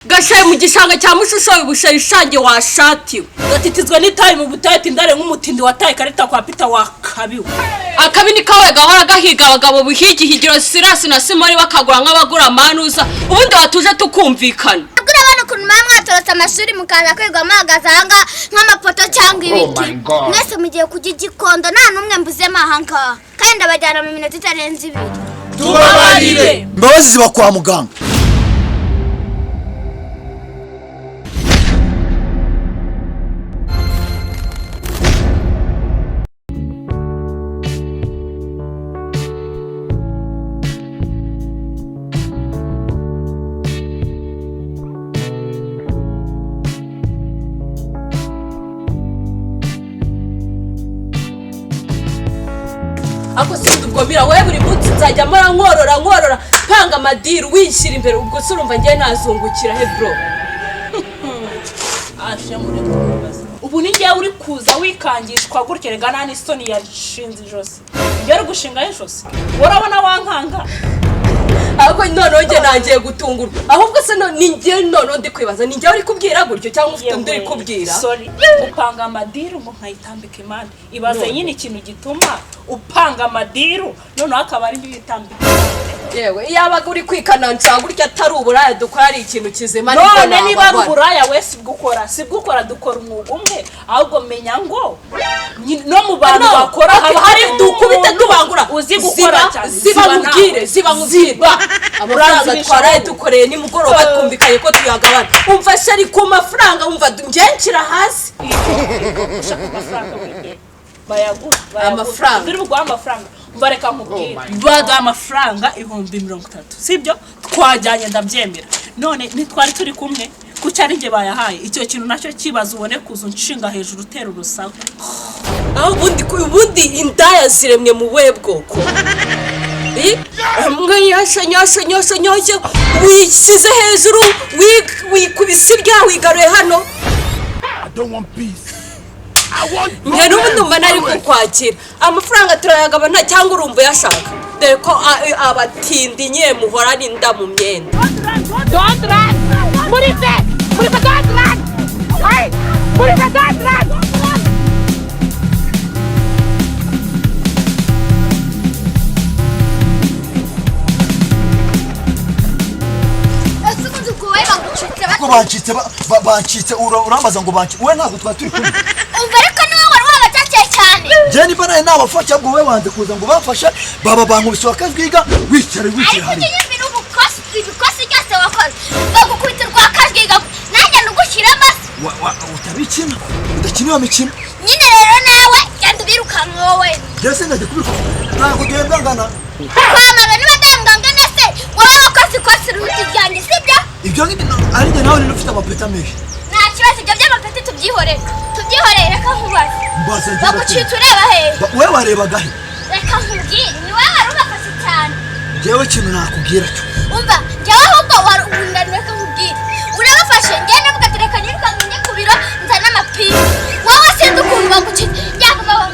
gashaye mu gishanga cya mushusho ubusharishange washatiwe gatitizwe n'itayi mu butati ndare nk'umutindi wataye karita kwa Peter wakabiwe akabi ni kawe gahora gahiga abagabo buhigihigiro Sirasi na Simoni bakagura nk'abagura manuza ubundi watuje tukumvikana agura abantu kuntu mwatorosa amashuri mukaza kwigwa magazanga nk'amapoto cyangwa ibiti mwese mugiye kujya igikondo nta numwe mbuze mahanga kandi abajyana mu minota itarenze 2 tubabarire mbabazi ziba kwa muganga ako sindugomira wewe buri munsi nzajya mara nkorora panga madiru wishira imbere ubwo surumva ngiye nazungukira he bro ashe muri kubaza ubu ni ngiye uri kuza wikangishwa gutyo rega nani Soni yashinze jose ngero gushinga ejosi urabona wankanga ako none nge nagiye gutungurwa ahubwo se ni ngiye none ndi kwibaza ni ngiye uri kubwira gutyo cyangwa ufite ndi kubwira sorry upanga madiru ngo nkayitambike imana ibaze nyine ikintu gituma upanga madiru none akaba ari bitambika yewe yabaga uri kwikananca gutya atari uburaya dukora ari ikintu kizema none niba uburaya wese sibwukora dukora umwuga umwe ahubwo menya ngo no mu bantu bakora hari dukubite tubangura uzi gukora cyane ziba mubwire amafaranga twaraye dukoreye ni mugoroba twumvikanye ko tuyagabana umva shari ku mafaranga umva ngenkira hasi amafaranga biri bugwa amafaranga mbareka nkubwire baga amafaranga 30 sibyo twajyanye ndabyemera none nitwari turi kumwe kucyari nge bayahaye icyo kintu nacyo kibaza ubone kuzo nshinga hejuru utera urusaku aho ubundi indaya ziremwe mu webwoko nyasha wisize hejuru wikubisirya wigaruye hano nge n'ubundi mba nari kukwakira amafaranga turayagabana cyangwa urumva yashaka dore ko abatindi nye muhorana inda mu myenda don't run muri fe don't run hey muri fe don't run bancitse urambaza ngo banci we ntabwo twaturi kumwe umva ariko niwe wari wabacace cyane je niba naye nabafasha bwo we wanze kuza ngo bafashe baba bankubise bakazwiga wicare hari ariko nyine ibikosi cyose wakoze bagukubita rwakazwiga nanjye nugushyira amase utabikina udakiniwe mikino nyine rero nawe genda ubirukanka wowe jese ndaje kubiruka ntabwo duhembangana kwamara niba ndangangana se wowe wakoze ikosi ruti ryanjye sibyo ibyo ari njye nawe ufite amapeta menshi nta kibazo ibyo by'amapeti tubyihorere reka nkubaze bagucitse ureba hehe we warebaga he reka nkubwire ni wowe wari ubafashe cyane njyewe ikintu nakubwira cyo umva njyewe ahubwo wari ubundani reka nkubwire urabafashe njyewe navuga ati reka nirukanka njye ku biro nzane amapingu wowe sinzi ukuntu bagucitse yavuga ngo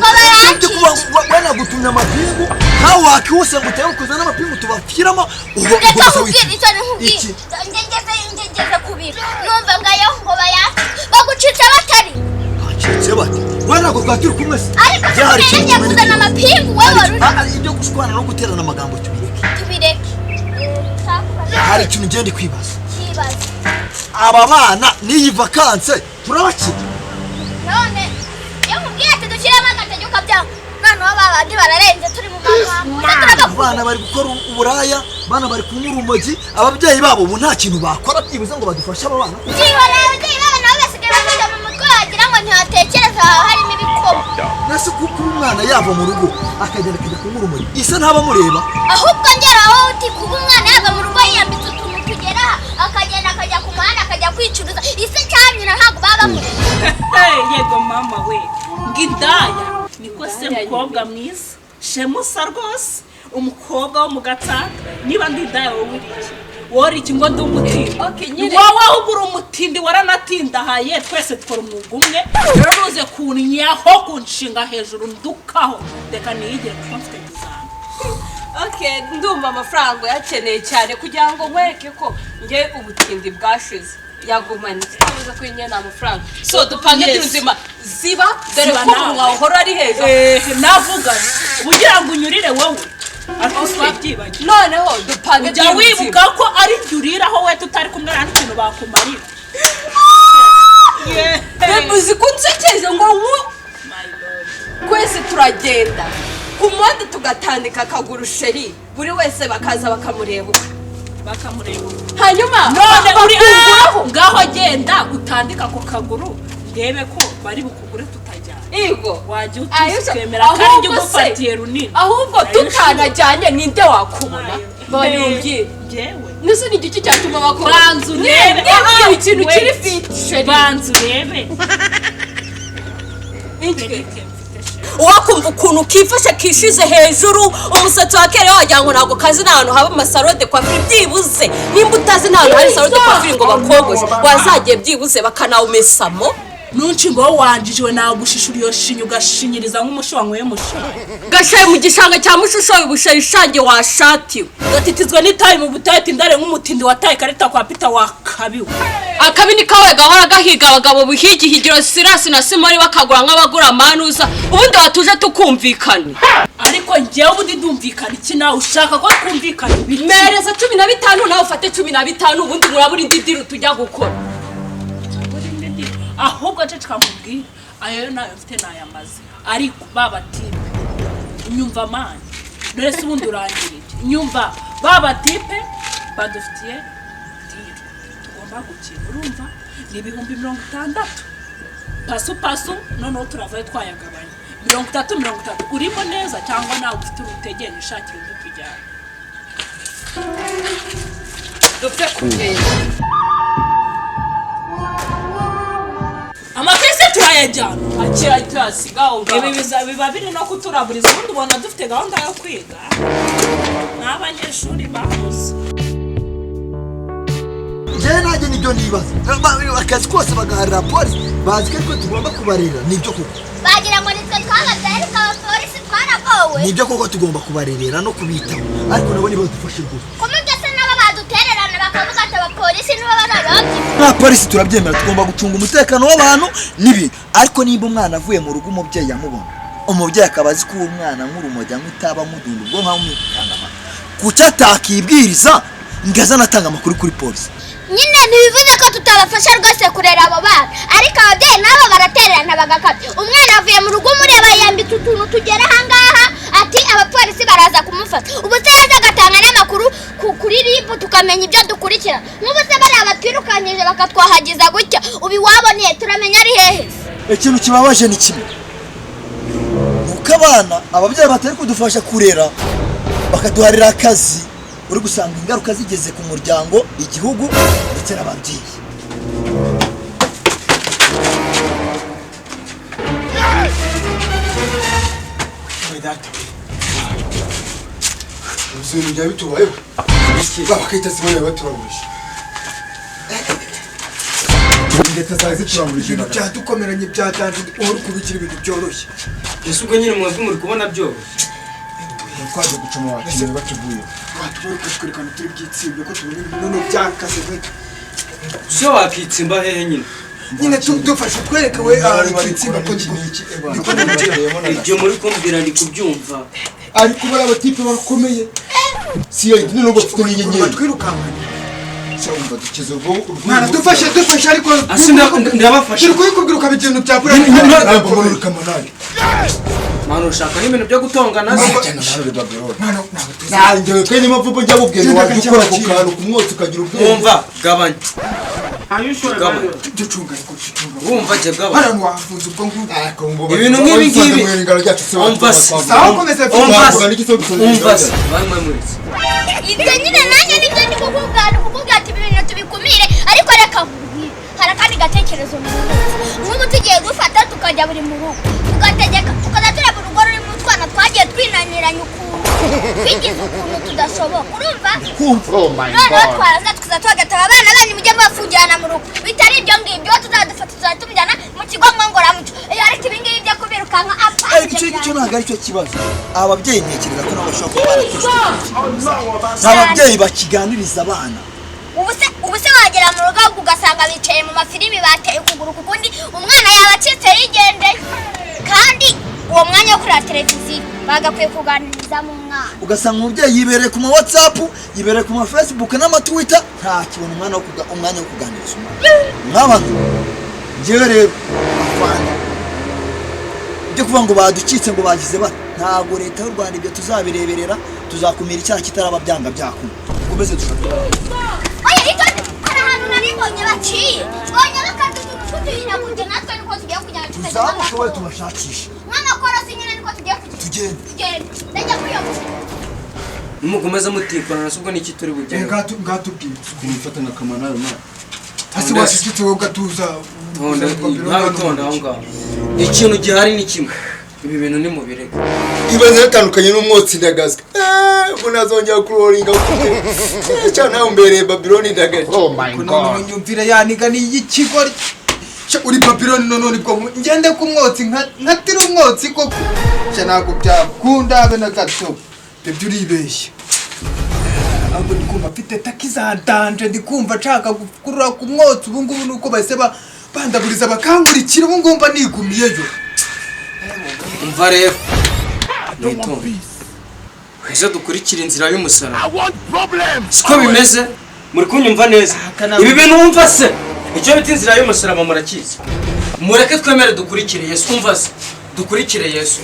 barangiye we nagutumye amapingu nawe wakihuse ngo utere kuzana amapingu tubapfiramo reka nkubwire icyo nkubwire ngeze ku biro numva ngayo ngo bagucitse batari bacitse bate we ntabwo twaturi kumwe se ariko ngiye kuzana amapingu wowe wari ibyo gushwana no guterana amagambo tubireke hari ikintu ngende kwibaza aba bana n'iyi vakanse turabakira none iyo nkubwiye ati dushyiremo agategeko byabo noneho babandi bararenze turi mu magambo abana bari gukora uburaya bana bari kunywa urumogi ababyeyi babo ubu nta kintu bakora byibuze ngo badufashe aba bana ababyeyi babo nabo basigaye bafite mu mutwe wagira ngo ntihatekereza harimo ibikomo nase kuko umwana yava mu rugo akagenda akajya kunywa urumogi isa ntaba mureba ahubwo ngeraho uti kuba umwana yava mu rugo yiyambitse utuntu tugera akagenda akajya ku muhanda akajya kwicuruza ise cyanyina ntabwo baba bamureba yego mama we ngindaya niko se mukobwa mwiza shemusa rwose umukobwa wo mu gatsata niba ndindaya wowe wori iki ngo ndumutindi wowe ubura umutindi waranatindahaye twese twora umwuga umwe rero nuze kunyaho kunshinga hejuru ndukaho reka niyigire kuko mfite kuzana Okay, ndumva amafaranga yakeneye cyane kugira ngo nkwereke ko nge ubutindi bwashize yagumanye tuza kwinyena amafaranga so dupange tuzima ziba dore ko mwahora ari hejuru navuga ugira ngo unyurire wowe ariko swabyibagiye noneho dupange ujya wibuka ko ari byuriraho we tutari kumwe nta kintu bakumarira Bebuzi kunsekeje ngo kwese turagenda kumwanda tugatandika akaguru sheri buri wese bakaza bakamureba hanyuma none uri ngaho agenda utandika ku kaguru ndebe ko bari bukugure tutajyana Igo wajya utwemera kandi ugufatiye runini ahubwo tutanajyanye ninde wakubona bariyumvye jewe nese ni igiki cyatuma bakubona banzu urebe ikintu kiri fit sheri banzu urebe wakumva ukuntu kifashe kishize hejuru umusatsi wa kera wagira ngo ntabwo kazi n'ahantu haba amasarode kwa byibuze nimba utazi n'ahantu hari salode kwa ngo bakogoshe wazagiye byibuze bakanawumesamo nunci ngo wanjijwe nagushishura iyo shinyo ugashinyiriza nk'umushi wanyweye mushira gashaye mu gishanga cya mushusho ibushaye ishange washatiwe gatitizwe n'itayi mu butati ndare nk'umutindi wataye karita kwa Peter wakabiwe akabi ni kawe gahora gahiga abagabo buhigihigiro Sirasi na Simoni bakagura nk'abagura manuza ubundi watuje tukumvikana ariko ngewe ubundi ndumvikana iki nawe ushaka ko twumvikana mereza 15 nawe ufate 15 ubundi murabura indidiru tujya gukora ahubwo ceceka mubwira ayo nayo mfite nayamaze ariko babatipe nyumva mani dore se ubundi urangirije nyumva babatipe badufitiye diro tugomba gukina urumva ni 60,000 pasu noneho turavayo twayagabanya 30 urimo neza cyangwa nawe ufite urutegeye nishakira undi tujyana dufite kugenda amakese turayajyana akira cyasigaho ibi biba biri no kuturaburiza ubundi ubona dufite gahunda yo kwiga n'abanyeshuri bahuze njyewe nanjye nibyo nibaza akazi kose bagaharira polisi bazi ko tugomba kubarera nibyo koko bagira ngo nitwe twababyaye ariko abapolisi twaragowe nibyo koko tugomba kubarerera no kubitaho ariko nabo nibo dufashe rwose kumugese nabo badutererana bakavuga ati abapolisi nibo bararabye nta polisi turabyemera tugomba gucunga umutekano w'abantu n'ibintu ariko nimba umwana avuye mu rugo umubyeyi yamubona umubyeyi akaba azi ko uwo mwana nk'urumogi nk'utaba mudunda ubwo nkamwikandama kuki atakibwiriza ngaza natanga amakuru kuri polisi nyine ntibivuze ko tutabafasha rwose kurera abo bana ariko ababyeyi nabo baratererana bagakabya umwana avuye mu rugo umureba yambitse utuntu tugera ahangaha ati abapolisi baraza kumufata ubu se yaje agatanga n'amakuru kuri ribu tukamenya ibyo dukurikira nk'ubu se bari abatwirukanyije bakatwahagiza gutya ubu iwaboneye turamenya ari hehe ikintu kibabaje ni kimwe nuko abana ababyeyi batari kudufasha kurera bakaduharira akazi uri gusanga ingaruka zigeze ku muryango igihugu ndetse n'ababyeyi ibintu bya bitubayeho bakahita Simoni baturagurisha leta zazi turagurisha ibintu byadukomeranye byatanze uhora kubikira ibintu byoroshye ese ubwo nyine mwebwe muri kubona byoroshye twaje gucuma wakinye batuvuye turi kwerekana turi bwitsimbe ko tubona ibintu byakase so wakitsimba hehe nyine dufashe twereke we bwitsimba ko ibyo muri kumbwira ndi kubyumva ariko bari abatipe bakomeye si yo nyine ngo bafite n'inyenyeri twirukankanye cyangwa dukize ubwo mwana dufashe ariko ndabafasha turi kubikubwira ukabigenda bya pura ntabwo muri kamanani mano ushaka n'ibintu byo gutongana nanjye twe niyo mpamvu njya mubwira wajya ukora ku kantu ku mwotsi ukagira ubwenge wumva gabanya wumva jye gabanya ibintu nk'ibi ngibi wumva se wumva se barimo muritse ibyo nyine nanjye nibyo ndi kukubwira ati ibintu tubikumire ariko reka nkubwire hari akandi gatekerezo nk'ubu tugiye gufata tukajya buri mu rugo tugategeka tukaza tureba urugo rurimo utwana twagiye twinaniranye ukuntu Bigize ukuntu tudashoboka urumva kumva noneho twaraza tukaza tugataba abana banyu mujye mubafungirana mu rugo bitari ibyo ngibyo tuzadufata tuzajya tumujyana mu kigo ngororamuco iyo ariko ibi ngibi byo kubirukanka icyo ntabwo aricyo kibazo ababyeyi ntekereza ko nabo bashobora kuba barakishije ababyeyi bakiganiriza abana ubu se wagera mu rugo ugasanga bicaye mu mafilimi bateye ukuguru ku kundi umwana yabacitse yigendeye kandi uwo mwanya wo kureba televiziyo bagakwiye kuganiriza mu mwana ugasanga umubyeyi yibereye ku ma WhatsApp yibereye ku ma Facebook n'amatwitter nta kibona umwanya wo kuganiriza umwana njyewe rero afana byo kuvuga ngo baducitse ngo bagize bata ntabwo leta y'u Rwanda ibyo tuzabireberera tuzakumira icyaha kitaraba byanga byakunda komeze dushaka oya ito ari ahantu naribonye baciye twonye bakatutu kutuyina kujya natwe niko tugiye kujyana tuzamushobora tubashakisha mwana korosi nyine niko tugiye kujya tugende ndajya kuyoboza mukomeza mutikwana nasubwo niki turi bugere ngatubwira kumfatana kamanayo na hasi washyitse wowe gatuza ntabitonda aho ngaho ikintu gihari ni kimwe ibi bintu ni mubireka ibaze yatandukanye n'umwotsi ndagazwe munazongera kuroringa cyane nawe mbere Babylon ndagaje none nyumvire yaniga ni ikigo uri Babylon none bwo ngende ku mwotsi nkatira umwotsi koko cyanago byakunda abe na gato ibyo uribeshye ahubwo ndikumva mfite takizandanje ndikumva nshaka gukurura ku mwotsi ubu ngubu nuko bahise bandaburiza bakangurikira ubu ngumva nigumiyeyo umva rero nitonde ese dukurikira inzira y'umusaraba siko bimeze muri kunyumva neza ibi bintu wumva se icyo bita inzira y'umusaraba murakizi mureke twemere dukurikire Yesu umva se dukurikire Yesu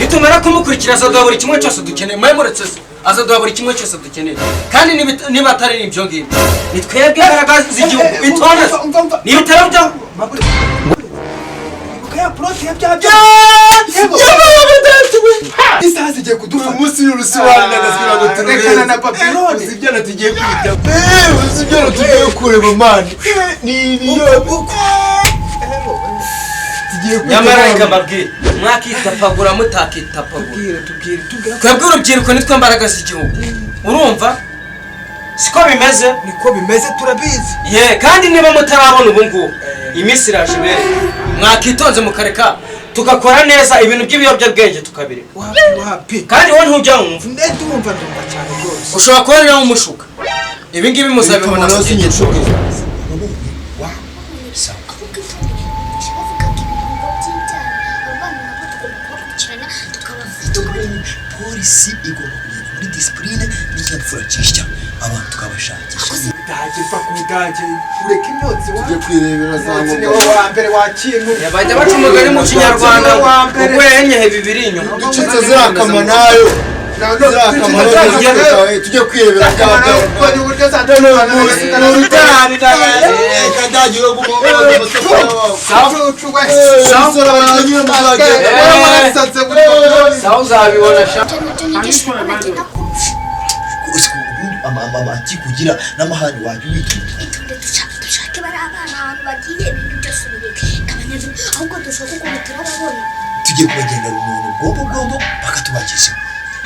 nitumara kumukurikira azaduha buri kimwe cyose dukeneye muretse se azaduha buri kimwe cyose dukeneye kandi niba atari n'ibyo ngibyo ni twebwe imbaraga z'igihugu itonde niba utari byo kaya proti ya bya isaha zigiye kudufata umunsi y'urusiwana ndagazwira ngo turekana na Babylon ibyo natugiye kwita ibyo natugiye kureba mani ni ibiyo nyamara reka mbabwire mwakitapagura mutakitapagura twebwe urubyiruko nitwe mbaraga z'igihugu urumva siko bimeze niko bimeze turabizi ye kandi niba mutarabona ubu ngubu iminsi iraje bere mwakitonze mukareka tugakora neza ibintu by'ibiyobyabwenge tukabireka wapi kandi wowe ntujya wumva ndumva cyane rwose ushobora kuba nawe umushuka ibi ngibi muzabibona mu gihe cy'ukwezi polisi igomba kugenda muri disipurine n'ikinyabupfura cyinshi cyane abantu tukabashakisha ndagiva ku budage ureka imyotsi tujye kwirebera za niwo wa mbere wakintu bajya baca umugani mu kinyarwanda ubwo yahenyehe bibiri inyuma icitse zirakama nayo tujye kwirebera sawa uzabibona sha amati kugira n'amahani wajya witonda dushake bari abana ahantu bagiye ibintu byose ubireke kabanyazi ahubwo dushaka ukuntu turababona tugiye kubagendera umuntu bwombo bakatubakisha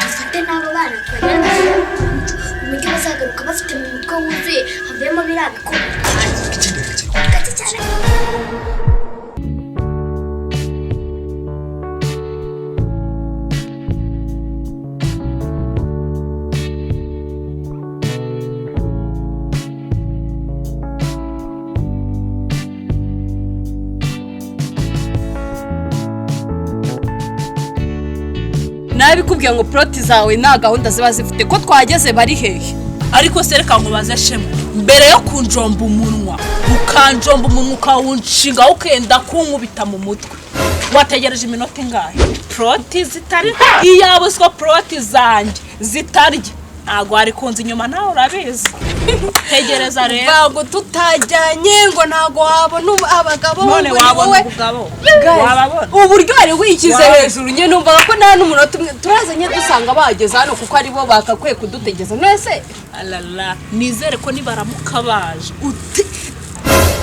dufate n'abo bana tubajyana umujyi bazagaruka bafite mu mutwe wuzuye havuyemo biriya bikombe gake cyane nabikubwiye ngo proti zawe nta gahunda ziba zifite ko twageze bari hehe ariko se reka nkubaze shema mbere yo kunjomba umunwa ukanjomba umunwa ukawunshinga ukenda kunkubita mu mutwe wategereje iminota ingahe proti zitari iyaba uziko proti zanjye zitarya ntabwo wari kunza inyuma nawe urabizi tegereza rero ntabwo tutajyanye ngo ntabwo wabona abagabo none wabona ubugabo wababona uburyo wari wikize hejuru nyine numvaga ko nta n'umunota umwe turazanye dusanga bageze hano kuko aribo bakakwiye kudutegeza mwese alala nizere ko nibaramuka baje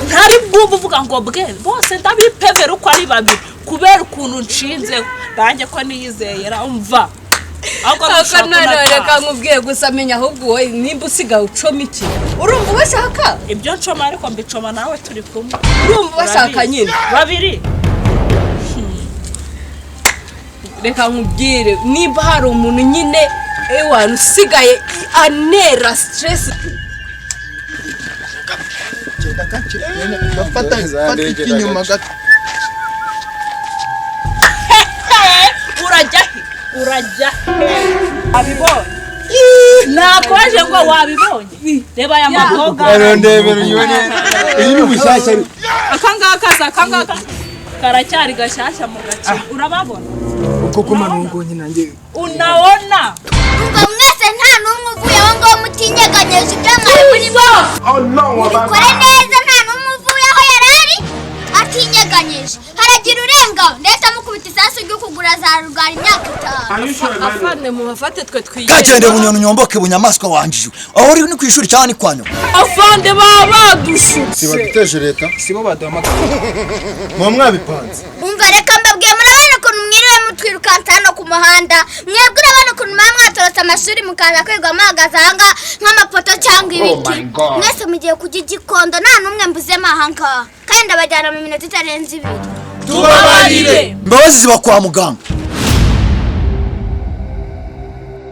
ntari bwumva uvuga ngo bwe bose ndabipevera uko ari babiri kubera ukuntu nshinzeho nanjye ko niyizeye ramva aka none reka nkubwiye gusa menya ahubwo wowe nimba usigaye ucoma iki urumva ubashaka ibyo ncoma ariko mbicoma nawe turi kumwe urumva ubashaka nyine babiri reka nkubwire nimba hari umuntu nyine ewana usigaye anera stress fata inyuma gato urajya abibonye nakwaje ngo wabibonye reba aya maboga ndebera uyone iyi ni bushyashya akangaka karacyari gashyashya mu gace urababona uko kumanungonye nanjye unaona ngo mwese nta n'umwe uvuyeho ngo mutinyeganyeze ibyo mwari murimo mubikore neza nta n'umwe uvuyeho yarari atinyeganyije haragira urengaho ndetse amukubita isasu ryo kugura za rugara imyaka 5 afande muhafate twe twiye kagende bunyoni nyomboke bunyamaswa wanjijwe aho uri ni ku ishuri cyane kwanyo afande badushutse sibaduteje leta sibo baduhamagara mwabipanze umva reka mbabwiye murabona ukuntu mwiriwe mutwirukansa hano ku muhanda mwebwe urabona ukuntu muba mwatorotse amashuri mukaza kwigwa muhagaze ahangaha nk'amapoto cyangwa ibiti mwese mugiye kujya igikondo nta n'umwe mbuzemo ahangaha kandi ndabajyana mu minota itarenze 2 tubabarire imbabazi ziba kwa muganga